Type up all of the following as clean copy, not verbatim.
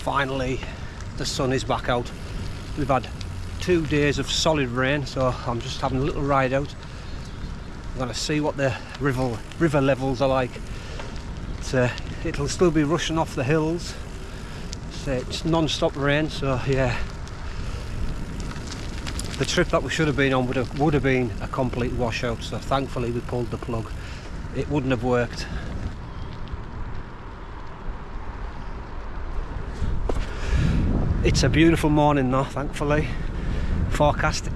Finally, the sun is back out. We've had 2 days of solid rain, so I'm just having a little ride out. I'm going to see what the river levels are like. It'll still be rushing off the hills. So it's non-stop rain, so yeah. The trip that we should have been on would have been a complete washout, so thankfully we pulled the plug. It wouldn't have worked. It's a beautiful morning though, thankfully. Forecast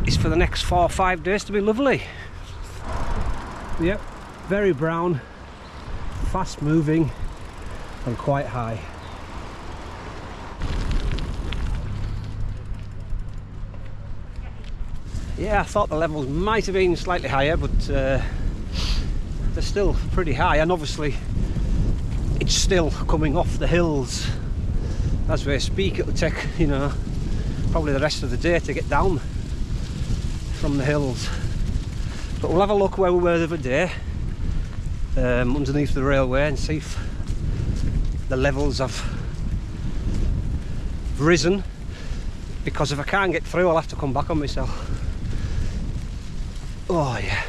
is for the next 4 or 5 days to be lovely. Yep, very brown, fast moving and quite high. Yeah, I thought the levels might have been slightly higher, but they're still pretty high, and obviously it's still coming off the hills as we speak. It'll take, you know, probably the rest of the day to get down from the hills. But we'll have a look where we were the other day, underneath the railway, and see if the levels have risen, because if I can't get through I'll have to come back on myself. Oh yeah.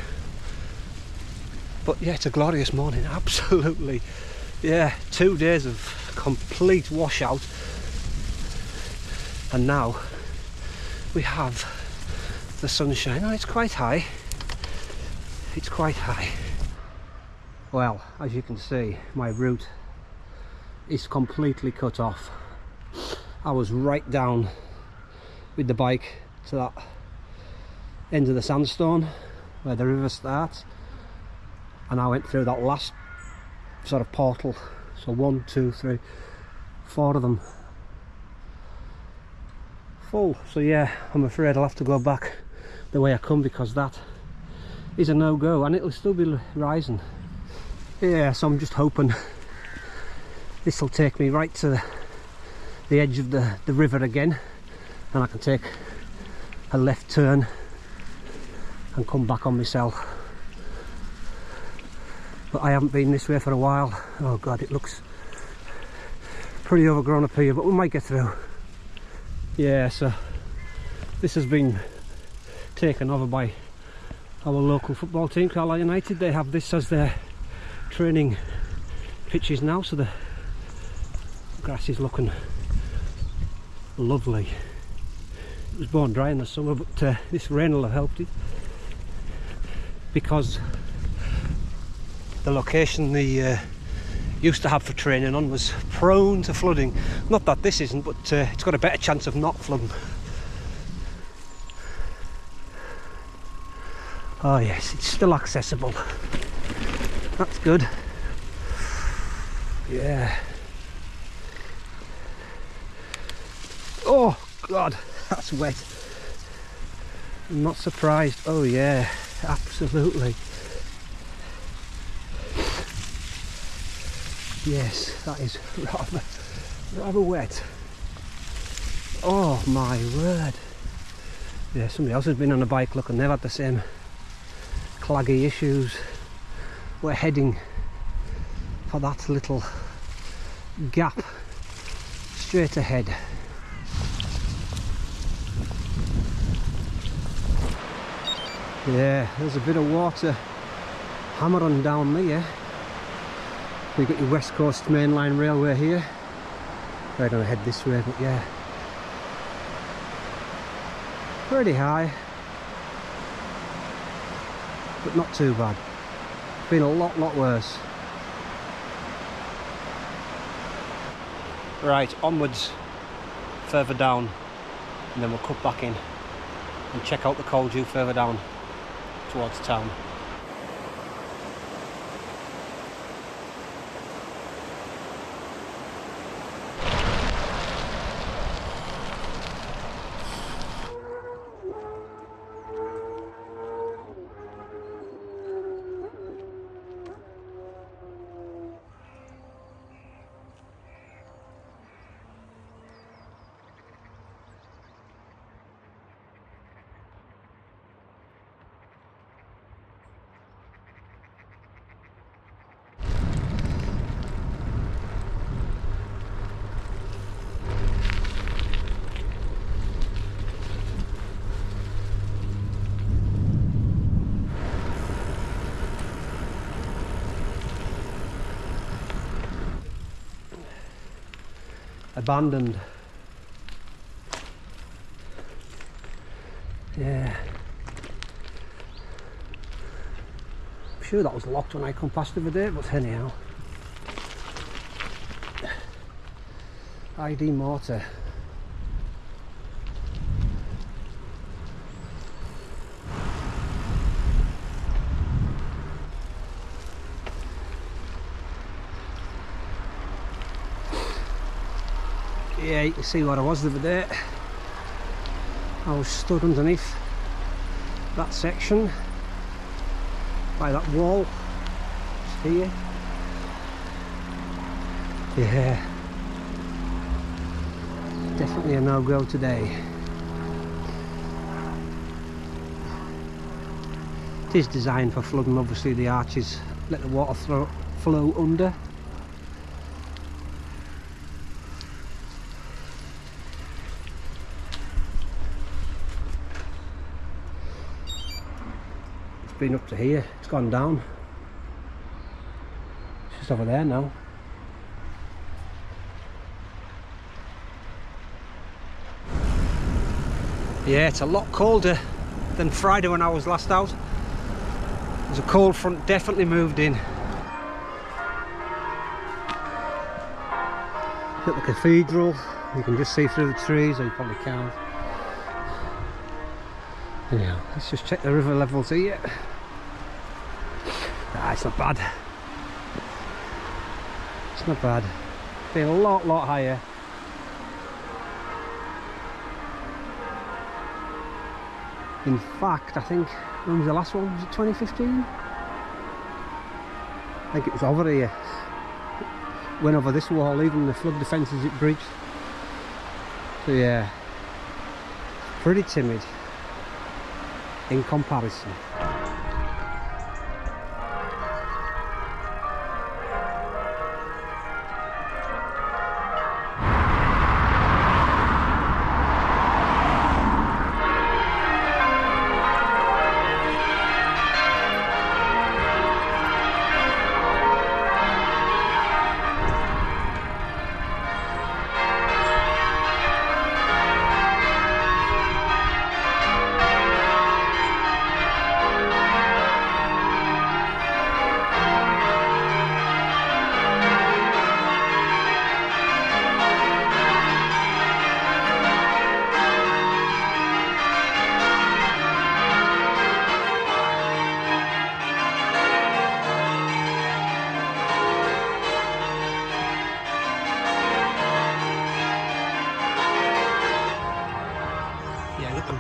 But yeah, it's a glorious morning, absolutely. Yeah, 2 days of complete washout, and now we have the sunshine. Oh, it's quite high. It's quite high. Well, as you can see, my route is completely cut off. I was right down with the bike to that end of the sandstone where the river starts, and I went through that last sort of portal. So 1, 2, 3, 4 of them full. So yeah, I'm afraid I'll have to go back the way I come, because that is a no-go, and it'll still be rising. Yeah, so I'm just hoping this will take me right to the edge of the river again, and I can take a left turn and come back on myself. But I haven't been this way for a while. Oh god, it looks pretty overgrown up here, but we might get through. Yeah, so this has been taken over by our local football team, Carlisle United. They have this as their training pitches now, so the grass is looking lovely. It was bone dry in the summer, but this rain will have helped it, because the location they used to have for training on was prone to flooding. Not that this isn't, but it's got a better chance of not flooding. Oh yes, it's still accessible. That's good. Yeah. Oh god, that's wet. I'm not surprised. Oh yeah, absolutely. Yes, that is rather wet. Oh my word. Yeah, somebody else has been on a bike, look, and they've had the same claggy issues. We're heading for that little gap straight ahead. Yeah, there's a bit of water hammering down there. You've got your West Coast Main Line Railway here. I don't head this way, but yeah. Pretty high, but not too bad. Been a lot worse. Right, onwards, further down, and then we'll cut back in and check out the coal dew further down towards town. abandoned. Yeah. I'm sure that was locked when I come past the other day, but anyhow. ID mortar. Yeah, you can see where I was the other day. I was stood underneath that section by that wall just here. Yeah, definitely a no-go today. It is designed for flooding, obviously the arches let the water flow under. Been up to here, it's gone down. It's just over there now. Yeah, it's a lot colder than Friday when I was last out. There's a cold front definitely moved in. At the cathedral, you can just see through the trees, or you probably can't. Anyhow, let's just check the river levels here. Ah, it's not bad. It's not bad. Been a lot higher. In fact, I think, when was the last one? Was it 2015? I think it was over here. Went over this wall, even the flood defences it breached. So yeah, pretty timid in comparison.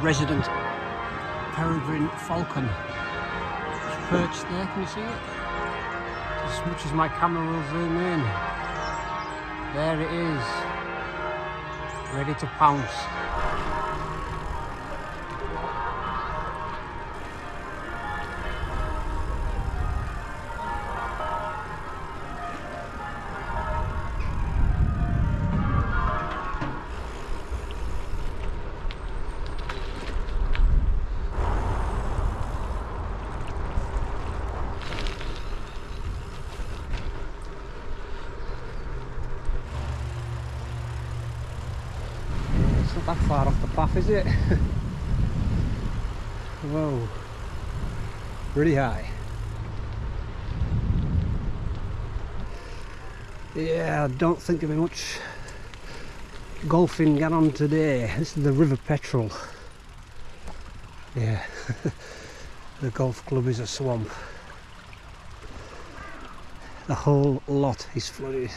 Resident peregrine falcon. It's perched there, can you see it? As much as my camera will zoom in. There it is, ready to pounce. Not that far off the path, is it? Whoa, pretty high. Yeah, I don't think there'll be much golfing going on today. This is the River Petrel. Yeah, the golf club is a swamp. The whole lot is flooded.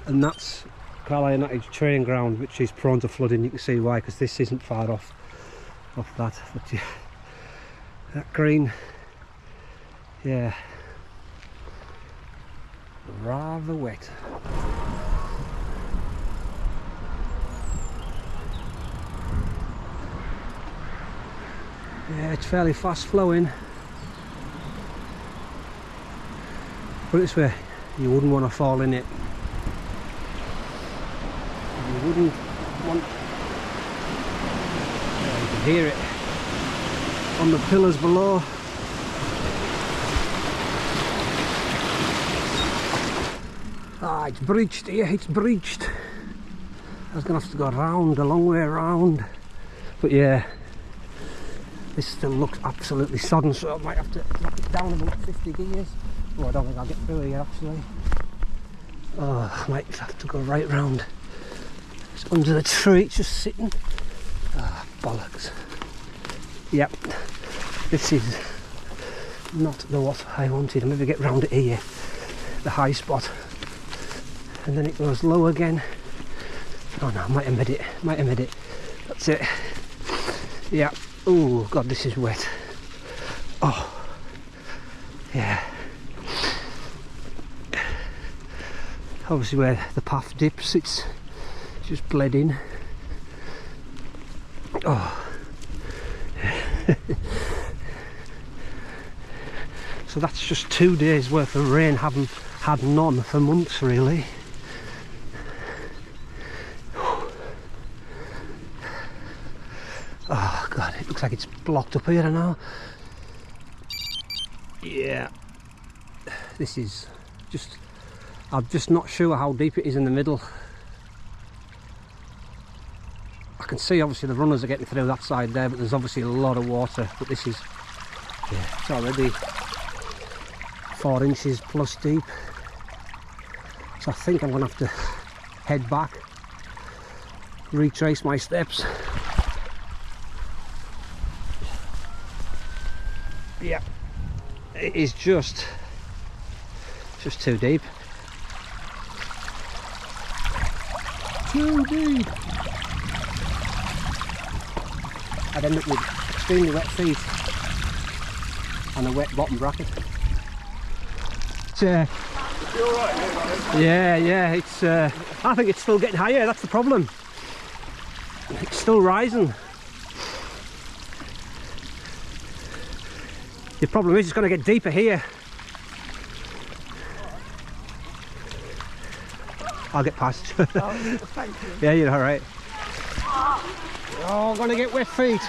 And that's Carlisle United training ground, which is prone to flooding. You can see why, because this isn't far off that. But yeah, that green, yeah, rather wet. Yeah, it's fairly fast flowing. Put it this way, you wouldn't want to fall in it. You wouldn't want, yeah, you can hear it on the pillars below. Ah, it's breached here, it's breached. I was going to have to go around, a long way around. But yeah, this still looks absolutely sodden, so I might have to knock it down about 50 gears. Oh, I don't think I'll get through here actually. Oh, I might have to go right round. It's under the tree, it's just sitting. Ah, bollocks. Yep, this is not the what I wanted. I'll maybe get round it here, the high spot. And then it goes low again. Oh no, might have made it, That's it. Yeah. Oh god, this is wet. Oh. Yeah. Obviously where the path dips, it's just bled in. Oh. So that's just 2 days worth of rain. Haven't had none for months really. Oh god, it looks like it's blocked up here now. Yeah, this is just, I'm just not sure how deep it is in the middle. I can see obviously the runners are getting through that side there, but there's obviously a lot of water. But this is, yeah, it's already 4 inches plus deep. So I think I'm going to have to head back, retrace my steps. Yeah, it is just too deep. Too deep. I'd end up with extremely wet feet and a wet bottom bracket. It's, yeah, it's. I think it's still getting higher. That's the problem. It's still rising. The problem is it's going to get deeper here. I'll get past. Oh, thank you. Yeah, you're all right. Oh, I'm going to get wet feet.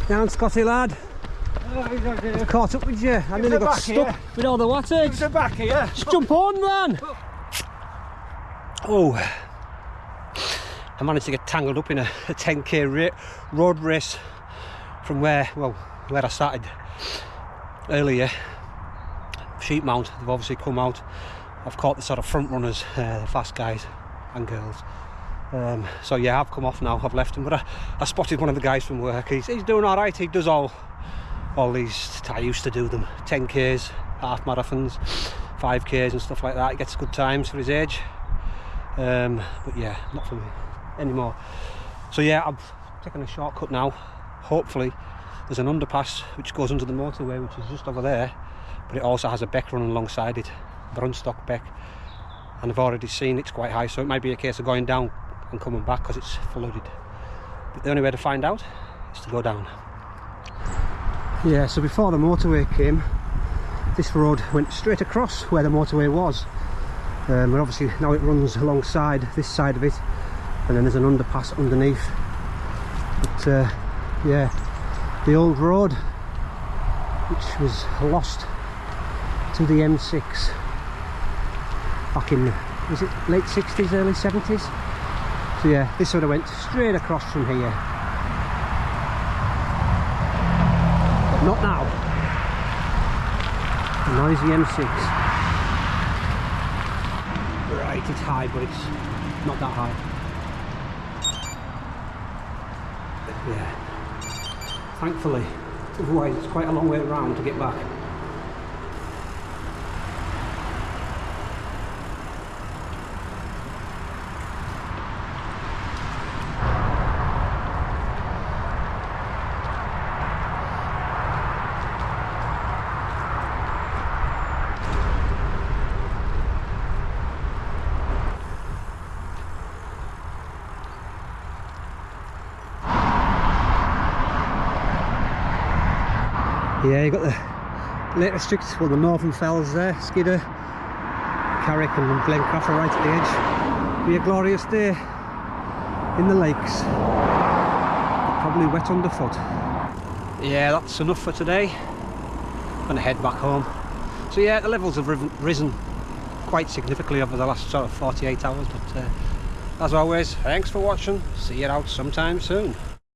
Down, Scotty lad. I caught up with you. I nearly got stuck with all the wattage. Give it back here. Just jump on, man. Oh, I managed to get tangled up in a 10k road race from where I started earlier. Sheep mount, they've obviously come out. I've caught the sort of front runners, the fast guys and girls. So yeah, I've come off now, I've left him, but I spotted one of the guys from work. He's doing all right. He does all these, I used to do them, 10k's, half marathons, 5k's and stuff like that. He gets good times for his age, but yeah, not for me anymore. So yeah, I'm taking a shortcut now. Hopefully there's an underpass which goes under the motorway, which is just over there, but it also has a beck running alongside it, Brunstock beck, and I've already seen it's quite high, so it might be a case of going down and coming back because it's flooded. But the only way to find out is to go down. Yeah, so before the motorway came, this road went straight across where the motorway was, but obviously now it runs alongside this side of it, and then there's an underpass underneath. But yeah, the old road, which was lost to the M6 back in, was it late 60s, early 70s? So yeah, this sort of went straight across from here. But not now. The noisy M6. Right, it's high, but it's not that high. Yeah. Thankfully, otherwise it's quite a long way around to get back. Yeah, you got the Lake District, well, the Northern Fells there, Skidder, Carrick and Glencraffer right at the edge. Be a glorious day. in the lakes. They're probably wet underfoot. Yeah, that's enough for today. I'm gonna head back home. So yeah, the levels have risen quite significantly over the last sort of 48 hours, but as always, thanks for watching. See you out sometime soon.